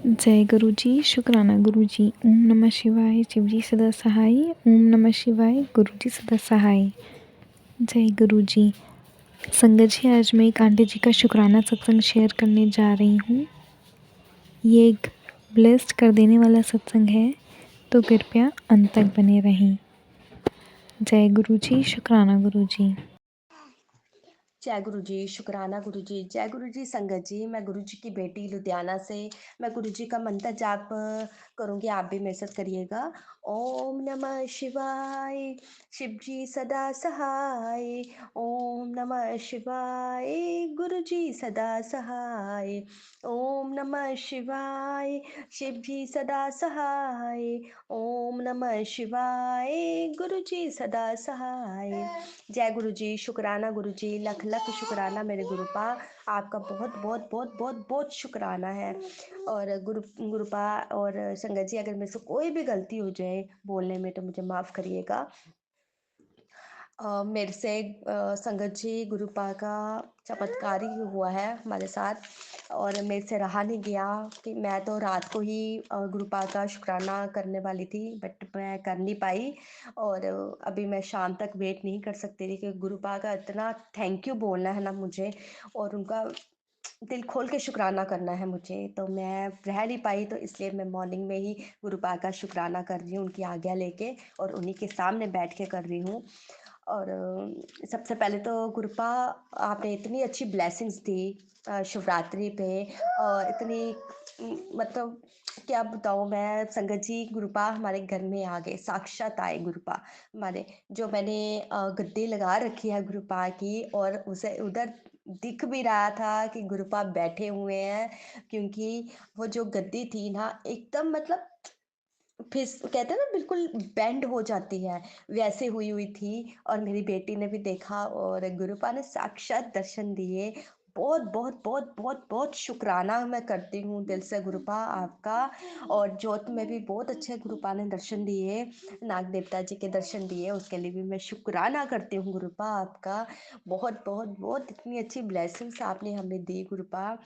जय गुरु जी, शुक्राना गुरु जी। ओम नमः शिवाय, शिव जी सदा सहाय। ओम नमः शिवाय, गुरु जी सदा सहाय। जय गुरु जी। संगत जी, आज मैं एक आंटी जी का शुक्राना सत्संग शेयर करने जा रही हूँ। ये एक ब्लेस्ड कर देने वाला सत्संग है, तो कृपया अंत तक बने रहें। जय गुरु जी, शुक्राना गुरु जी। जय गुरु जी, शुक्राना गुरु जी। जय गुरु जी। संगत जी, मैं गुरु जी की बेटी लुधियाना से। मैं गुरु जी का मंत्र जाप करूँगी, आप भी मेरे साथ करिएगा। ओम नमः शिवाय, शिव जी सदा सहाय। ओम नमः शिवाय, गुरु जी सदा सहाय। ओम नमः शिवाय, शिव जी सदा सहाय। ओम नमः शिवाय, गुरु जी सदा सहाय। जय गुरु जी, शुक्राना गुरु जी, लख लख शुक्राना मेरे गुरुपा। आपका बहुत बहुत बहुत बहुत बहुत शुक्राना है। और गुरुपा और संगत जी, अगर मेरे से कोई भी गलती हो जाए बोलने में तो मुझे माफ़ करिएगा। मेरे से संगत जी, गुरुपा का चमत्कार ही हुआ है हमारे साथ। और मेरे से रहा नहीं गया कि मैं तो रात को ही गुरुपा का शुक्राना करने वाली थी, बट मैं कर नहीं पाई। और अभी मैं शाम तक वेट नहीं कर सकती थी कि गुरुपा का इतना थैंक यू बोलना है ना मुझे, और उनका दिल खोल के शुक्राना करना है मुझे। तो मैं रह नहीं पाई, तो इसलिए मैं मॉर्निंग में ही गुरुपा का शुक्राना कर रही हूँ, उनकी आज्ञा लेके, और उन्हीं के सामने बैठ के कर रही हूँ। और सबसे पहले तो गुरुपा, आपने इतनी अच्छी ब्लेसिंग्स दी शिवरात्रि पे। इतनी मतलब क्या बताऊँ मैं। संगत जी, गुरुपा हमारे घर में आ गए, साक्षात आए गुरुपा हमारे। जो मैंने गद्दी लगा रखी है गुरुपा की, और उसे उधर दिख भी रहा था कि गुरुपा बैठे हुए हैं, क्योंकि वो जो गद्दी थी ना, एकदम मतलब फिस कहते हैं ना, बिल्कुल बेंड हो जाती है, वैसे हुई हुई थी। और मेरी बेटी ने भी देखा, और गुरुपा ने साक्षात दर्शन दिए। बहुत बहुत बहुत बहुत बहुत शुक्राना मैं करती हूँ दिल से गुरुपा आपका। और जोत में भी बहुत अच्छे गुरुपा ने दर्शन दिए, नाग देवता जी के दर्शन दिए, उसके लिए भी मैं शुक्राना करती हूँ गुरुपा आपका। बहुत बहुत बहुत इतनी अच्छी ब्लेसिंग्स आपने हमें दी गुरुपा।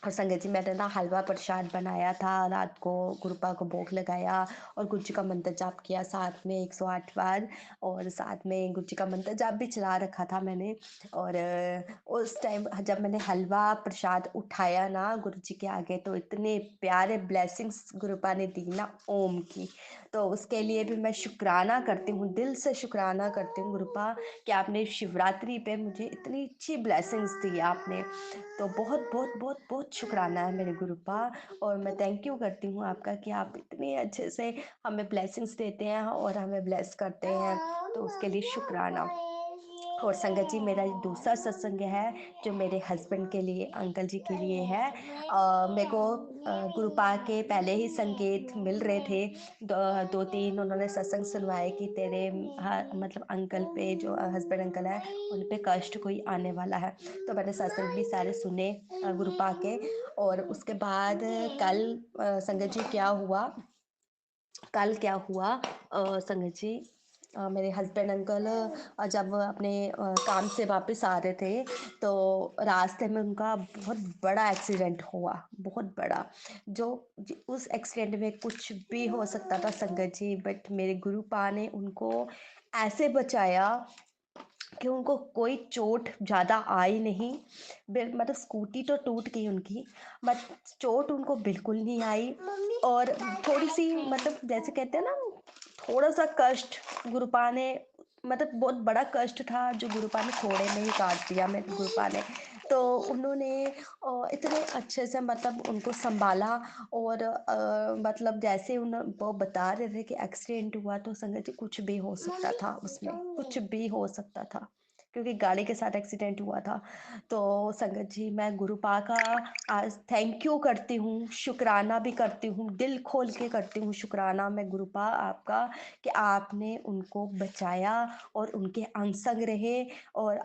और संगत जी, मैंने ना हलवा प्रसाद बनाया था, रात को गुरुपा को भोग लगाया, और गुरु जी का मंत्र जाप किया साथ में 108 बार। और साथ में गुरु जी का मंत्र जाप भी चला रखा था मैंने। और उस टाइम जब मैंने हलवा प्रसाद उठाया ना गुरु जी के आगे, तो इतने प्यारे ब्लेसिंग्स गुरुपा ने दी ना ओम की। तो उसके लिए भी मैं शुक्राना करती हूँ, दिल से शुक्राना करती हूँ गुरुपा, कि आपने शिवरात्रि पे मुझे इतनी अच्छी ब्लेसिंग्स दी आपने। तो बहुत बहुत बहुत बहुत शुक्राना है मेरे गुरुपा। और मैं थैंक यू करती हूँ आपका, कि आप इतने अच्छे से हमें ब्लेसिंग्स देते हैं और हमें ब्लेस करते हैं, तो उसके लिए शुक्राना। और संगत जी, मेरा ये दूसरा सत्संग है जो मेरे हस्बैंड के लिए, अंकल जी के लिए है। मेरे को गुरुपा के पहले ही संकेत मिल रहे थे, दो तीन उन्होंने सत्संग सुनवाए कि तेरे मतलब अंकल पे, जो हस्बैंड अंकल है, उन पे कष्ट कोई आने वाला है। तो मैंने सत्संग भी सारे सुने गुरुपा के। और उसके बाद कल संगत जी क्या हुआ, कल क्या हुआ संगत जी, मेरे हस्बैंड अंकल जब अपने काम से वापस आ रहे थे, तो रास्ते में उनका बहुत बड़ा एक्सीडेंट हुआ, बहुत बड़ा। जो उस एक्सीडेंट में कुछ भी हो सकता था संगत जी, बट मेरे गुरुपा ने उनको ऐसे बचाया कि उनको कोई चोट ज़्यादा आई नहीं। मतलब स्कूटी तो टूट गई उनकी, बट चोट उनको बिल्कुल नहीं आई। और थोड़ी सी मतलब जैसे कहते हैं ना, थोड़ा सा कष्ट गुरुपा ने, मतलब बहुत बड़ा कष्ट था जो गुरुपा ने थोड़े में ही काट दिया मेरे गुरुपा ने। तो उन्होंने इतने अच्छे से मतलब उनको संभाला। और मतलब जैसे वो बता रहे थे कि एक्सीडेंट हुआ, तो संगत जी कुछ भी हो सकता था, उसमें कुछ भी हो सकता था, क्योंकि गाड़ी के साथ एक्सीडेंट हुआ था। तो संगत जी, मैं गुरुपा का आज थैंक यू करती हूँ, शुक्राना भी करती हूँ, दिल खोल के करती हूँ शुक्राना मैं गुरुपा आपका, कि आपने उनको बचाया और उनके अंग संग रहे। और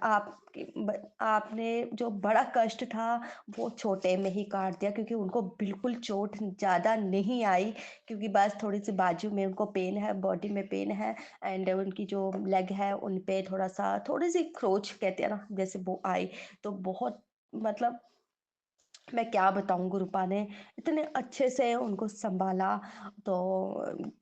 आपने जो बड़ा कष्ट था वो छोटे में ही काट दिया, क्योंकि उनको बिल्कुल चोट ज़्यादा नहीं आई, क्योंकि बस थोड़ी सी बाजू में उनको पेन है, बॉडी में पेन है, एंड उनकी जो लेग है उन पे थोड़ा सा, थोड़ी सी खरोच कहते हैं ना, जैसे वो आई। तो बहुत मतलब मैं क्या बताऊँ गुरुपा ने इतने अच्छे से उनको सँभाला, तो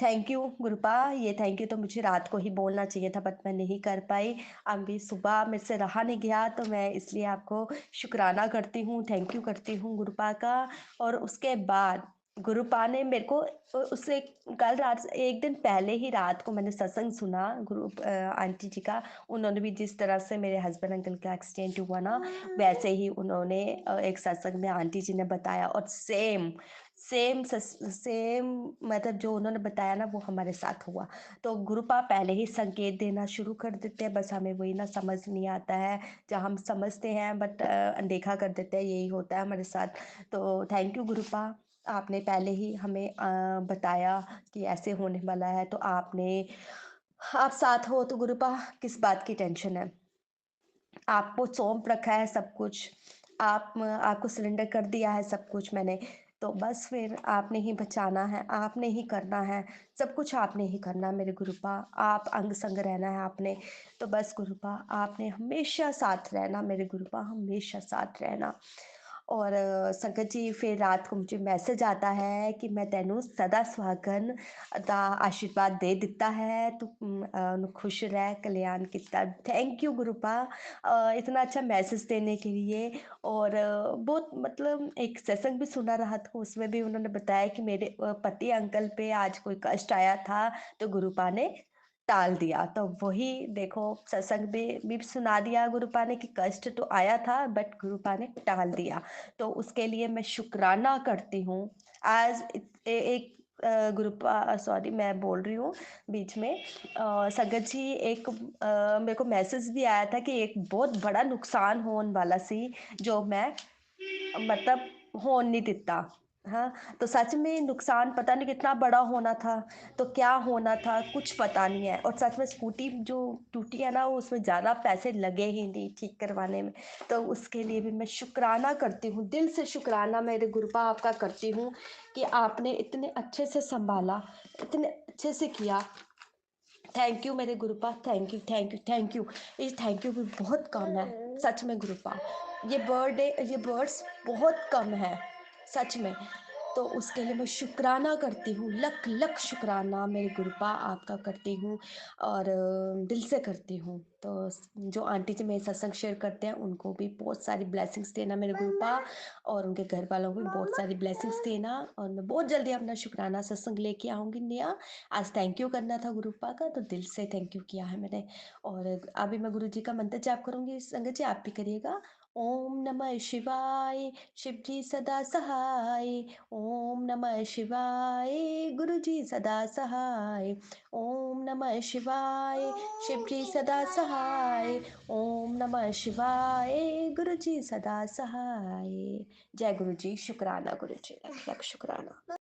थैंक यू गुरुपा, ये थैंक यू तो मुझे रात को ही बोलना चाहिए था बट मैं नहीं कर पाई। अभी सुबह मेरे से रहा नहीं गया तो मैं इसलिए आपको शुक्राना करती हूँ, थैंक यू करती हूँ गुरुपा का। और उसके बाद गुरुपा ने मेरे को उससे कल रात से 1 दिन पहले ही रात को मैंने सत्संग सुना आंटी जी का। उन्होंने भी जिस तरह से मेरे हस्बैंड अंकल का एक्सीडेंट हुआ ना, वैसे ही उन्होंने एक सत्संग में आंटी जी ने बताया और सेम सेम सेम मतलब जो उन्होंने बताया ना वो हमारे साथ हुआ। तो गुरुपा पहले ही संकेत देना शुरू कर देते हैं, बस हमें वही ना समझ नहीं आता है, जहाँ हम समझते हैं बट अनदेखा कर देते हैं, यही होता है हमारे साथ। तो थैंक यू गुरुपा, आपने पहले ही हमें बताया कि ऐसे होने वाला है, तो आप साथ हो तो गुरुपा किस बात की टेंशन है। आपको सौंप रखा है सब कुछ, आपको सरेंडर कर दिया है सब कुछ मैंने, तो बस फिर आपने ही बचाना है, आपने ही करना है, सब कुछ आपने ही करना है मेरे गुरुपा, आप अंग-संग रहना है आपने। तो बस गुरुपा आपने हमेशा साथ रहना मेरे गुरुपा, हमेशा साथ रहना। और संगत जी फिर रात को मुझे मैसेज आता है कि मैं तेनू सदा सुहागन दा आशीर्वाद दे दिता है, तू खुश रह, कल्याण किता। थैंक यू गुरुपा इतना अच्छा मैसेज देने के लिए। और बहुत मतलब एक सत्संग भी सुना रहा था, उसमें भी उन्होंने बताया कि मेरे पति अंकल पे आज कोई कष्ट आया था, तो गुरुपा ने टाल दिया। तो वही देखो सत्संग में भी सुना दिया गुरुपा ने कि कष्ट तो आया था बट गुरुपा ने टाल दिया। तो उसके लिए मैं शुक्राना करती हूँ। आज एक गुरुपा सॉरी मैं बोल रही हूँ बीच में, संगत जी एक मेरे को मैसेज भी आया था कि एक बहुत बड़ा नुकसान होने वाला सी, जो मैं मतलब होने नहीं देता। हाँ, तो सच में नुकसान पता नहीं कितना बड़ा होना था, तो क्या होना था कुछ पता नहीं है। और सच में स्कूटी जो टूटी है ना, वो उसमें ज़्यादा पैसे लगे ही नहीं ठीक करवाने में। तो उसके लिए भी मैं शुक्राना करती हूँ, दिल से शुक्राना मेरे गुरुपा आपका करती हूँ कि आपने इतने अच्छे से सँभाला, इतने अच्छे से किया। थैंक यू मेरे गुरुपा, thank you, thank you, thank you. ये थैंक यू भी बहुत कम है, सच में गुरुपा। ये वर्ड्स बहुत कम है, सच में। तो उसके लिए मैं शुक्राना करती हूँ, लख लख शुक्राना मेरे गुरुपा आपका करती हूँ। और दिल से करती हूँ। तो जो आंटी जी मेरे सत्संग शेयर करते हैं उनको भी बहुत सारी ब्लेसिंग्स देना मेरे गुरुपा, और उनके घर वालों को भी बहुत सारी ब्लेसिंग्स देना। और मैं बहुत जल्दी अपना शुक्राना सत्संग लेके आऊँगी नया। आज थैंक यू करना था गुरुपा का, तो दिल से थैंक यू किया है मैंने। और अभी मैं गुरु जी का मंत्र जाप करूँगी, संगत जी आप भी करिएगा। ओम नमः शिवाय, शिव जी सदा सहाय। ओम नमः शिवाय, गुरु जी सदा सहाय। ओम नमः शिवाय, शिव जी सदा सहाय। ओम नमः शिवाय, गुरु जी सदा सहाय। जय गुरु जी, शुक्राना गुरु जी, लख लख शुक्राना।